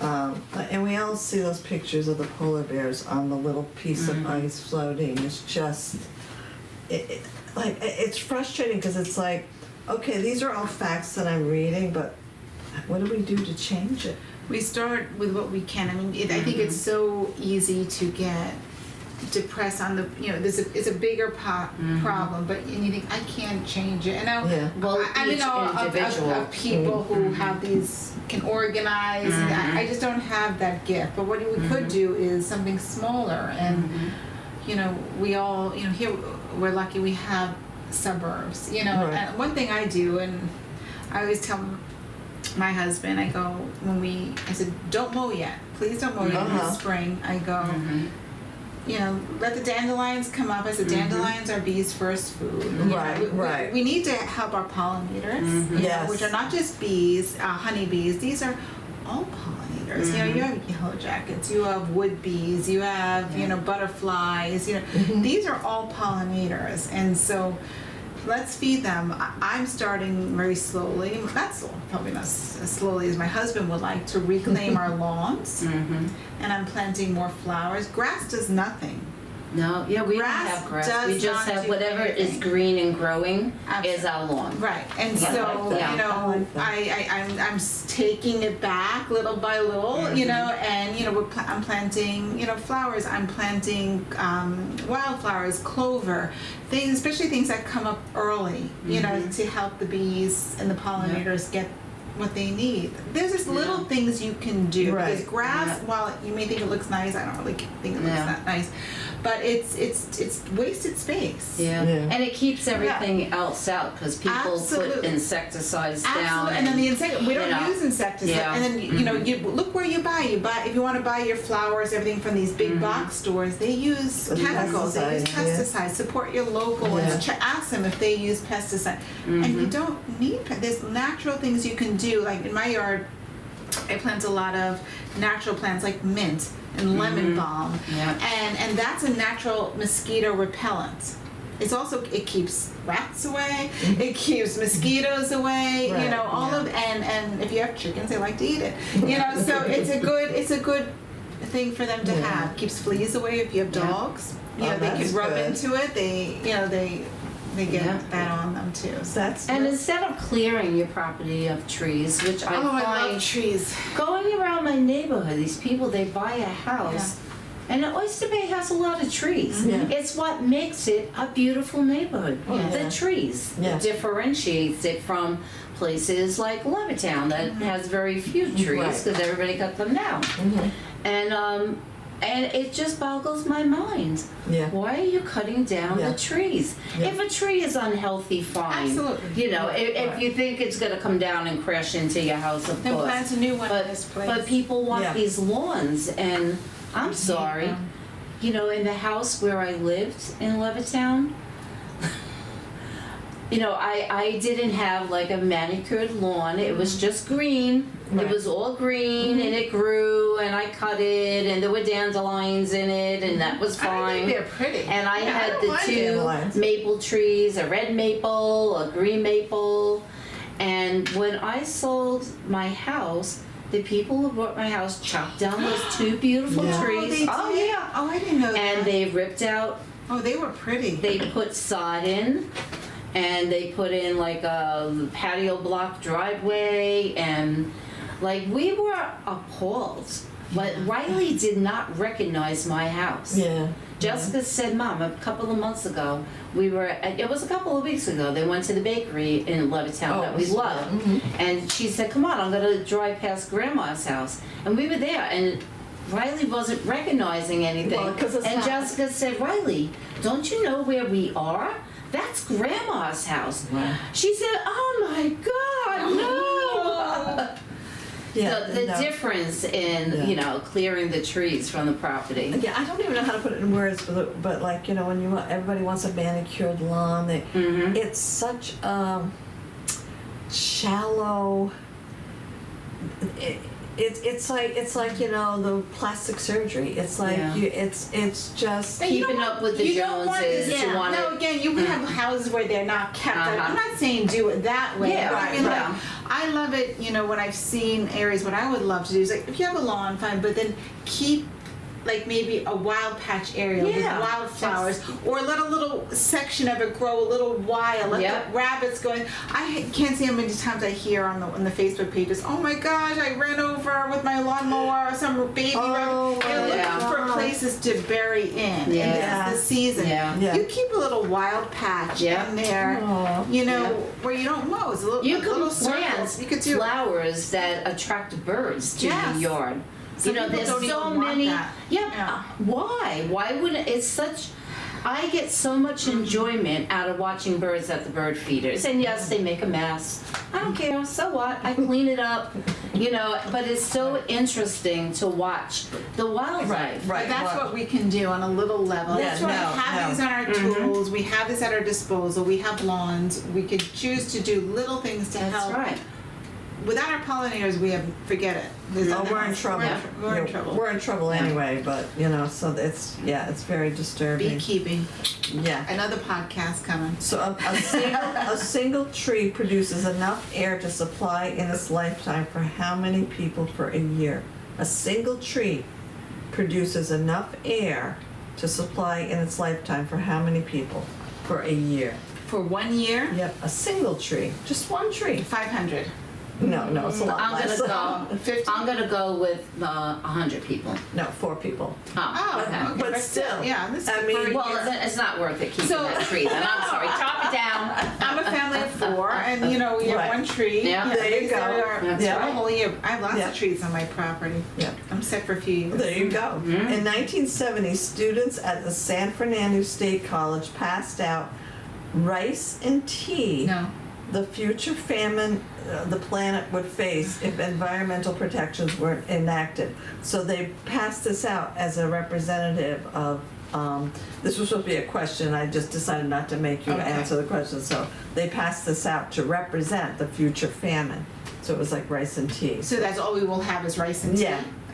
And we all see those pictures of the polar bears on the little piece of ice floating. It's just, it's frustrating because it's like, okay, these are all facts that I'm reading, but what do we do to change it? We start with what we can. I mean, I think it's so easy to get depressed on the, it's a bigger problem, but and you think, I can't change it. And now, Well, I each know individual. of people who have these, can organize, and I just don't have that gift. But what we could do is something smaller, and, we all, here, we're lucky we have suburbs, Right. and one thing I do, and I always tell my husband, I go, I said, don't mow yet. Please don't mow yet in the spring. I go, let the dandelions come up. I said, dandelions are bees' first food. Right. We need to help our pollinators, Yes. which are not just bees, honeybees. These are all pollinators. You have yellow jackets, you have wood bees, you have, butterflies. These are all pollinators. And so let's feed them. I'm starting very slowly, probably not as slowly as my husband would like, to reclaim our lawns. And I'm planting more flowers. Grass does nothing. No, we don't Grass have grass. does We just not have do whatever is anything. green and growing Absolutely. is our lawn. Right, and Yeah, so I like that. I like that. I'm taking it back little by little, and I'm planting flowers. I'm planting wildflowers, clover, things, especially things that come up early, to help the bees and the pollinators get what they need. There's just little things you can do, Right. because grass, while you may think it looks nice, I don't really think it looks that nice, but it's wasted space. And it keeps everything else out because people put Absolutely. insecticides down. Absolutely, and then the we don't use insecticides. Yeah. And then you look where you buy. If you want to buy your flowers, everything from these big box stores, they use The chemicals. They use pesticides, pesticides. Support your local and ask them if they use pesticide. And you don't need. There's natural things you can do. Like in my yard, I plant a lot of natural plants like mint and lemon balm, and that's a natural mosquito repellent. It keeps rats away, it keeps mosquitoes away, and if you have chickens, they like to eat it, so it's a good thing for them to have. Keeps fleas away. If you have dogs, they can rub into it. They get that on them too. So And instead of clearing your property of trees, which I I find love trees. going around my neighborhood, these people, they buy a house, and Oyster Bay has a lot of trees. It's what makes it a beautiful neighborhood. The trees differentiates it from places like Levittown that has very few trees because everybody cut them down. And it just boggles my mind. Why are you cutting down the trees? If a tree is unhealthy, fine. Absolutely. If you think it's going to come down and crash into your house, of Then course. plant a new one in this place. But people want these lawns, and I'm sorry. In the house where I lived in Levittown, I didn't have like a manicured lawn. It was just green. It was all green, and it grew, and I cut it, and there were dandelions in it, and that was fine. I think they're pretty. And I had the two dandelions. maple trees, a red maple, a green maple. And when I sold my house, the people who bought my house chopped down those two beautiful trees. Oh, yeah. Oh, I didn't know that. And they ripped out, Oh, they were pretty. they put sod in, and they put in like a patio block driveway, and like we were appalled. But Riley did not recognize my house. Jessica said, Mom, a couple of months ago, it was a couple of weeks ago, they went to the bakery in Levittown that we love. And she said, come on, I'm going to drive past Grandma's house. And we were there, and Riley wasn't recognizing anything. Well, 'cause it's and not- Jessica said, Riley, don't you know where we are? That's Grandma's house. Wow. She said, oh my God, no! The no. difference in, Yeah. clearing the trees from the property. Yeah, I don't even know how to put it in words, but like, when everybody wants a manicured lawn, Mhm. it's such shallow. It's like the plastic surgery. It's like Yeah. it's just And you Keeping don't up with the you don't want Joneses, this- you want No, it. again, you have houses where they're not kept. Uh-huh. I'm not saying do it that way. Yeah, but I mean, right, like, I love it, when I've seen areas, what I would love to do is like, if you have a lawn, fine, but then keep like maybe a wild patch area with Yeah, wildflowers, or let a little section of it grow a little wild. Let Yep. the rabbits go in. I can't see how many times I hear on the Facebook pages, oh my gosh, I ran over with my lawnmower some baby Oh, rabbit. They're yeah. looking for places to bury in. Yeah. And it's the season. Yeah. Yeah. You keep a little wild patch Yeah. in there, Aw. Yeah. where you don't mow. It's a little, You little can plant circles. You could do. flowers that attract birds to Yes. your yard. Some people There's don't so even want many. that. Yeah. Yeah. Why? Why wouldn't it's such? I get so much enjoyment out of watching birds at the bird feeders. And yes, they make a mess. I don't care. So what? I clean it up. But it's so interesting to watch the wildlife. Right. That's well, what we can do on a little level. Yeah, That's why no, we have these on our tools. We have this at our disposal. We have lawns. We could choose to do little things to That's help. right. Without our pollinators, forget it. There's Oh, nothing we're in else. trouble. We're in trouble. We're in trouble anyway, but so it's very disturbing. Beekeeping. Yeah. Another podcast coming. So a single tree produces enough air to supply in its lifetime for how many people for a year? A single tree produces enough air to supply in its lifetime for how many people for a year? For 1 year, Yep, a single tree, just one tree. 500. No, it's a lot I'm less. gonna go. 50. I'm gonna go with 100 people. No, 4 people. Oh, okay. okay. But still, Yeah, this is I for mean- a year. Well, it's not worth it keeping So- that tree. Then I'm sorry. Chop it down. I'm a family of 4, and we have Right. one tree. Yeah. There you go. That's Yeah. right. A whole year. I have lots Yeah. of trees on my property. Yeah. I'm set for a few years. There you go. In 1970, students at the San Fernando State College passed out rice and tea. No. The future famine the planet would face if environmental protections weren't enacted. So they passed this out as a representative of, this was supposed to be a question, I just decided not to make you Okay. answer the question. So they passed this out to represent the future famine. So it was like rice and tea. So that's all we will have is rice and tea?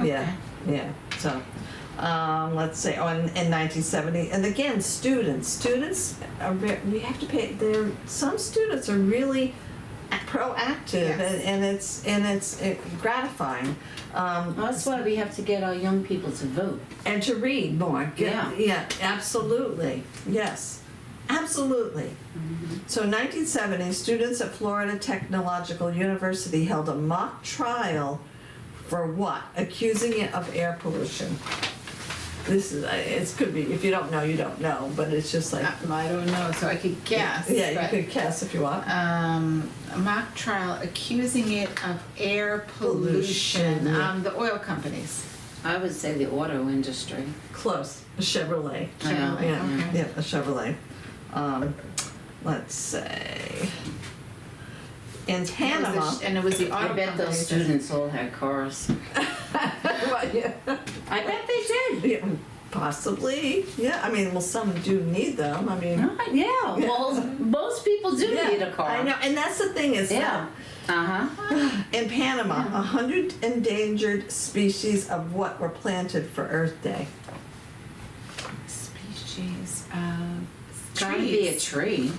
Yeah, yeah. So, let's say, in 1970, and again, students are we have to pay. Some students are really proactive, Yes. and it's gratifying, Well, that's why we have to get our young people to vote. and to read more. Yeah. Absolutely, yes, absolutely. So, 1970, students at Florida Technological University held a mock trial for what? Accusing it of air pollution. This is, it could be, if you don't know, you don't know, but it's just like, I don't know, so I could guess. yeah, you but, could guess if you want. A mock trial accusing it of air pollution. Pollution, yeah. The oil companies. I would say the auto industry. Close, a Chevrolet. Yeah. Chevrolet, Yeah, okay. yeah, a Chevrolet. Let's say, in Panama. And it was the I auto bet those companies. students all had cars. Well, yeah. I bet they did. Yeah, possibly, yeah, I mean, well, some do need them, I mean. Yeah. Well, most people do Yeah, need a car. I know, and that's the thing is Yeah. that in Panama, 100 endangered species of what were planted for Earth Day? Species of It's gotta be a tree.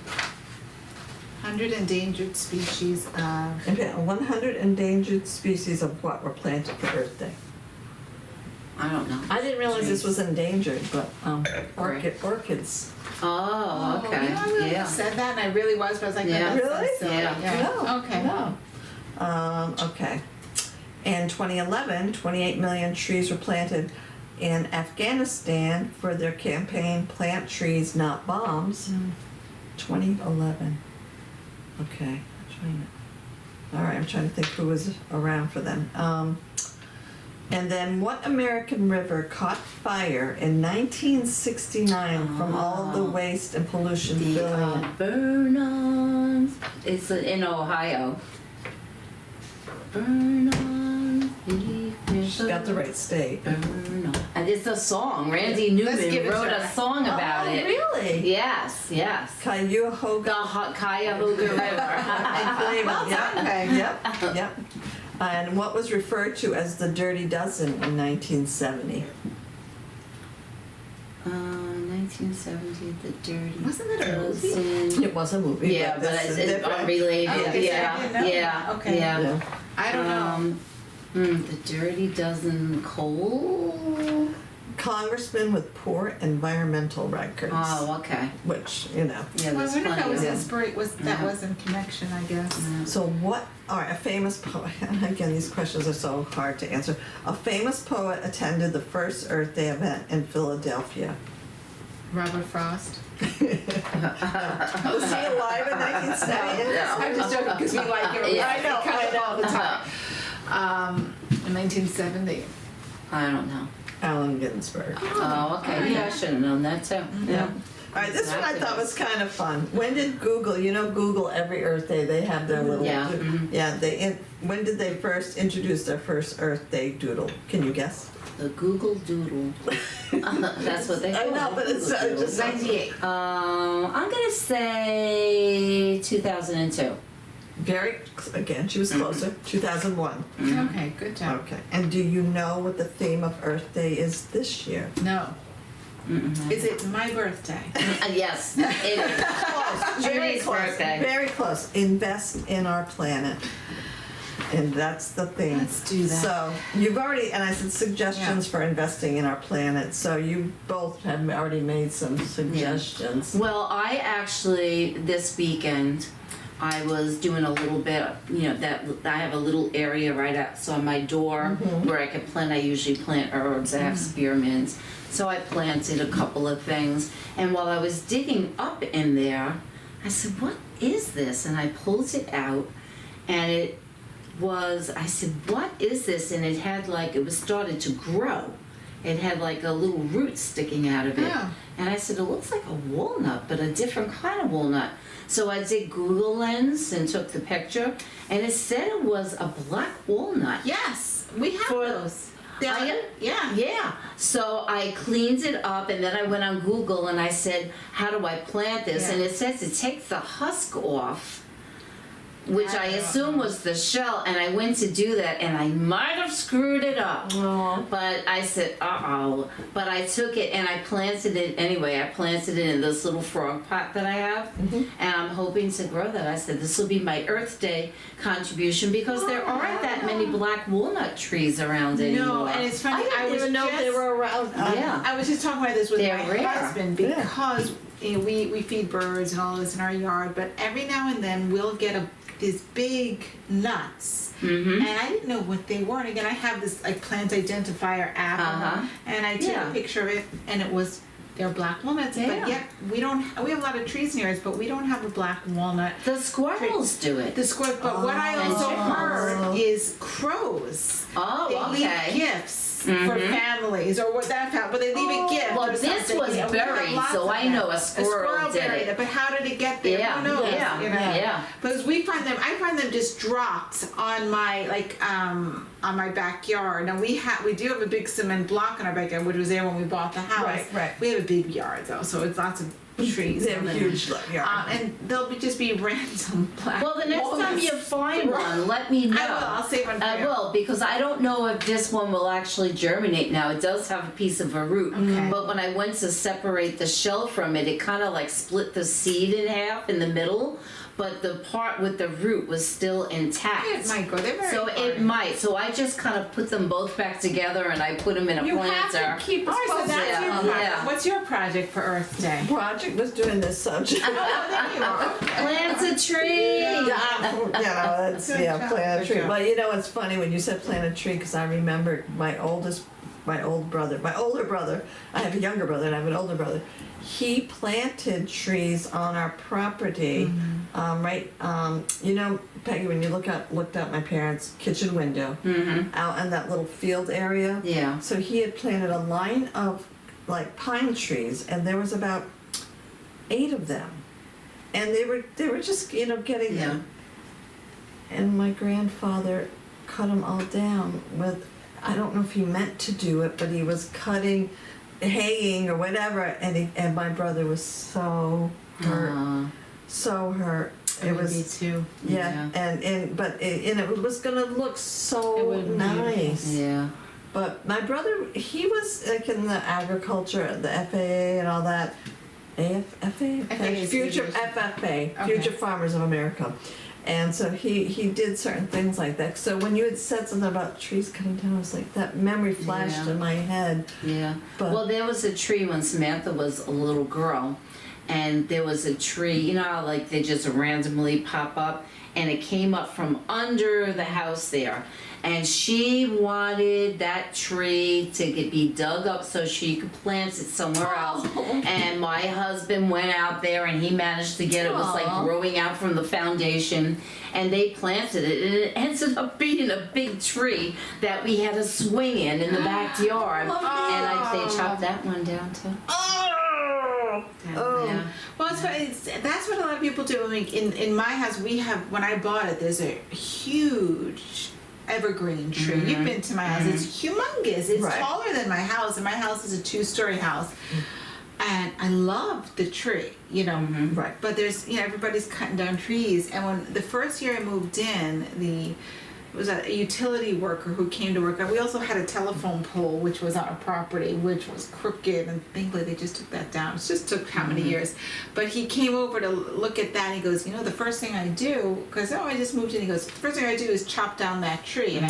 100 endangered species of. In Panama, 100 endangered species of what were planted for Earth Day? I don't know. I didn't realize this was endangered, but orchids. Oh, okay. I would have Yeah. said that, and I really was, but I was like, Yeah. no, that Really? sounds silly. Yeah. No. Okay. No. Okay. In 2011, 28 million trees were planted in Afghanistan for their campaign "Plant Trees, Not Bombs." 2011. Okay. All right. I'm trying to think who was around for them. And then, what American river caught fire in 1969 from all of the waste and pollution The filling it? burn-ons. It's in Ohio. Burn-ons. She's got the right state. And it's a song. Randy Newman give it to wrote a her. song about it. Really? Yes, yes. Cuyahoga The Cuyahoga River. and Cleveland. Well done, Peg. Yep. And what was referred to as the Dirty Dozen in 1970? 1970, The Dirty Wasn't it a movie? Dozen. It was a movie. Yeah, but this it's is different. unrelated. Oh, okay, so I didn't know Yeah, that. Okay. yeah. Yeah. I don't know. The Dirty Dozen coal. Congressman with poor environmental records. Oh, okay. Which, Yeah, Well, I there's wonder if that plenty was of them. inspired. Was in connection? I guess. So what are a famous poet, and again these questions are so hard to answer, a famous poet attended the first Earth Day event in Philadelphia. Robert Frost. Was he alive in 1970? No. I'm just joking because we like him. Yeah. I know all the time. In 1970. I don't know. Allen Ginsberg. Oh, okay. Yeah, I should have known that too. Yeah. All right, this one I thought was kind of fun. When did Google, Google every Earth Day, they have their little, Yeah. when did they first introduce their first Earth Day doodle? Can you guess? The Google Doodle. That's what they call I it. know, but it's Google Doodle. just 98. I'm gonna say 2002. again, she was closer, 2001. Okay, good job. Okay, and do you know what the theme of Earth Day is this year? No. Is it my birthday? Yes, it is. Judy's birthday. Very close. Invest in our planet. And that's the thing. Let's do that. So you've already, and I said suggestions for investing in our planet. So you both have already made some suggestions. Well, I actually, this weekend, I was doing a little bit, that I have a little area right outside my door where I can plant. I usually plant herbs. I have spearmints. So I planted a couple of things. And while I was digging up in there, I said, what is this? And I pulled it out, and I said, what is this? And it had it was started to grow. It had a little root sticking out of it. Yeah. And I said, it looks like a walnut, but a different kind of walnut. So I did Google Lens and took the picture, and it said it was a black walnut. Yes, we have For- those. I- Yeah. Yeah. So I cleaned it up, and then I went on Google and I said, how do I plant this? Yeah. And it says to take the husk off, which I assume was the shell, and I went to do that, and I might have screwed it up. Oh. But I said, uh-oh. But I took it and I planted it anyway. I planted it in this little frog pot that I have, and I'm hoping to grow that. I said, this will be my Earth Day contribution, because there aren't that many black walnut trees around anymore. No, and it's funny. I didn't even know they were around. Yeah. I was just talking about this with They're my rare. husband Yeah. because we feed birds and all this in our yard, but every now and then we'll get these big nuts, and I didn't know what they were. And again, I have this plant identifier app, and I took Yeah. a picture of it, and they're black walnuts. Yeah. But yet we have a lot of trees near us, but we don't have a black walnut. The squirrels do it. The squirrel. But what I And also chickens. heard is crows. Oh, They okay. leave gifts for families, or what that found, but they leave a gift. Well, or this something. was Yeah, we have buried, lots so of I them. know a squirrel did buried it. But how did it get there? Yeah, Who knows? yeah, yeah. Because I find them just dropped on my on my backyard. Now we do have a big cement block in our backyard, which was there when we bought the house. Right. We have a big yard though, so it's lots of trees. They have a huge yard. And they'll just be random black. Well, the next time walnuts. you find one, let me know. I will. I'll save one for I you. will, because I don't know if this one will actually germinate now. It does have a piece of a root. Okay. But when I went to separate the shell from it, it kind of split the seed in half in the middle, but the part with the root was still intact. It might go. They're very So hard. it might. So I just kind of put them both back together, and I put them in a You planter. have to keep us All right, so posted. that's That's your your project. project. Yeah. What's your project for Earth Day? Project was doing this subject. Oh, there you are. Plant a tree. That's Good job, plant a good tree. job. Well, it's funny when you said plant a tree because I remembered my older brother. I have a younger brother and I have an older brother. He planted trees on our property, Peggy, when you looked out my parents' kitchen window, out in that little field area. Yeah. So he had planted a line of pine trees, and there was about 8 of them, and they were just getting Yeah. them. And my grandfather cut them all down with, I don't know if he meant to do it, but he was cutting, haying or whatever, and my brother was so hurt, so hurt. It was me too. yeah, and it was gonna look It so would be nice. Yeah. But my brother, he was like in the agriculture, the FAA and all that. FAA, Future Future- FFA, Okay. Future Farmers of America. And so he did certain things like that. So when you had said something about trees cutting down, I was like, that memory flashed Yeah. in my head. Yeah. But Well, there was a tree when Samantha was a little girl, and there was a tree, you know how like they just randomly pop up, and it came up from under the house there. And she wanted that tree to be dug up so she could plant it somewhere else. And my husband went out there and he managed to get it. It was like Aw. growing out from the foundation. And they planted it, and it ended up being a big tree that we had a swing in the backyard. And they chopped that one down too. oh, Yeah. Well, that's what a lot of people do. I mean, in my house, we have, when I bought it, there's a huge evergreen tree. You've been to my house. It's humongous. It's Right. taller than my house, and my house is a 2-story house. And I love the tree, you know. Right. But there's, you know, everybody's cutting down trees. And when the first year I moved in, it was a utility worker who came to work. We also had a telephone pole, which was on a property, which was crooked, and thankfully they just took that down. It just took how many years? But he came over to look at that, and he goes, you know, the first thing I do, because, I just moved in, he goes, the first thing I do is chop down that tree. And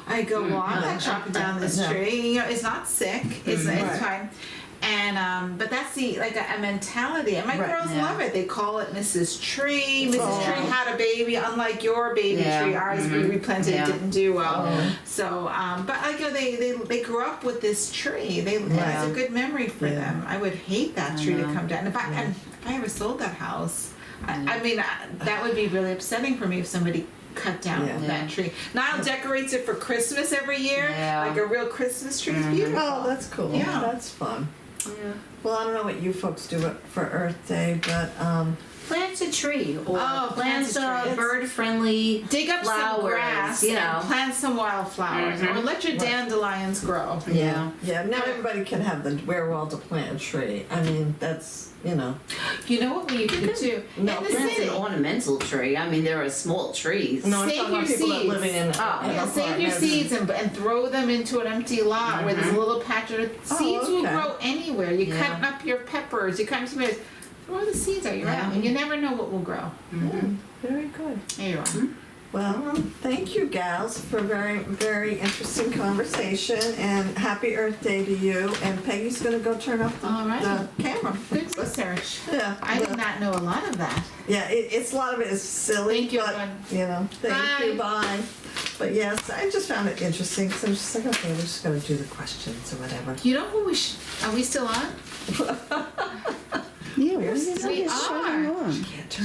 I go, well, I'm not chopping down this No. tree. You know, it's not sick. It's Right. fine. And but that's a mentality, and my Right. girls Yeah. love it. They call it Mrs. Tree. Mrs. Oh. Tree had a baby, unlike your baby Yeah. tree. Ours we replanted, Yeah. it didn't do well. Oh. So, but like, you know, they grew up with this tree. It's a good memory for Yeah. them. I would hate that I tree to know. come down. If I ever sold that house, I mean, that would be really upsetting for me if somebody cut down Yeah. that tree. Niall decorates it for Christmas every year, Yeah. like a real Christmas tree. It's beautiful. Oh, that's cool. Yeah. That's fun. Yeah. Well, I don't know what you folks do for Earth Day, but Plant a tree or Oh, plant a tree. bird-friendly Dig up some flowers, grass you know. and plant some wildflowers, or let your dandelions grow. Yeah. yeah, now everybody can have the wherewithal to plant a tree. I mean, that's, you know. You know what we could do? No, in the That's city. an ornamental tree. I mean, there are small trees. No, I'm Save talking about your people that seeds. living in Yeah, save your apartments. seeds and throw them into an empty lot where there's a little patch of seeds will okay. grow anywhere. You're Yeah. cutting up your peppers, you're cutting tomatoes. Throw the seeds out. You're Yeah. out, and you never know what will grow. Very good. There you are. Well, thank you, gals, for a very, very interesting conversation, and happy Earth Day to you. And Peggy's going to go turn off All right. the camera. Good research. Yeah, I did not know a lot of that. yeah. It's a lot of it is silly, Thank you, but everyone. you know, thank you, bye. But yes, I just found it interesting. So I'm just like, okay, we're just going to do the questions or whatever. You know who are we still on? Yeah, We're what is We it? are. Can't turn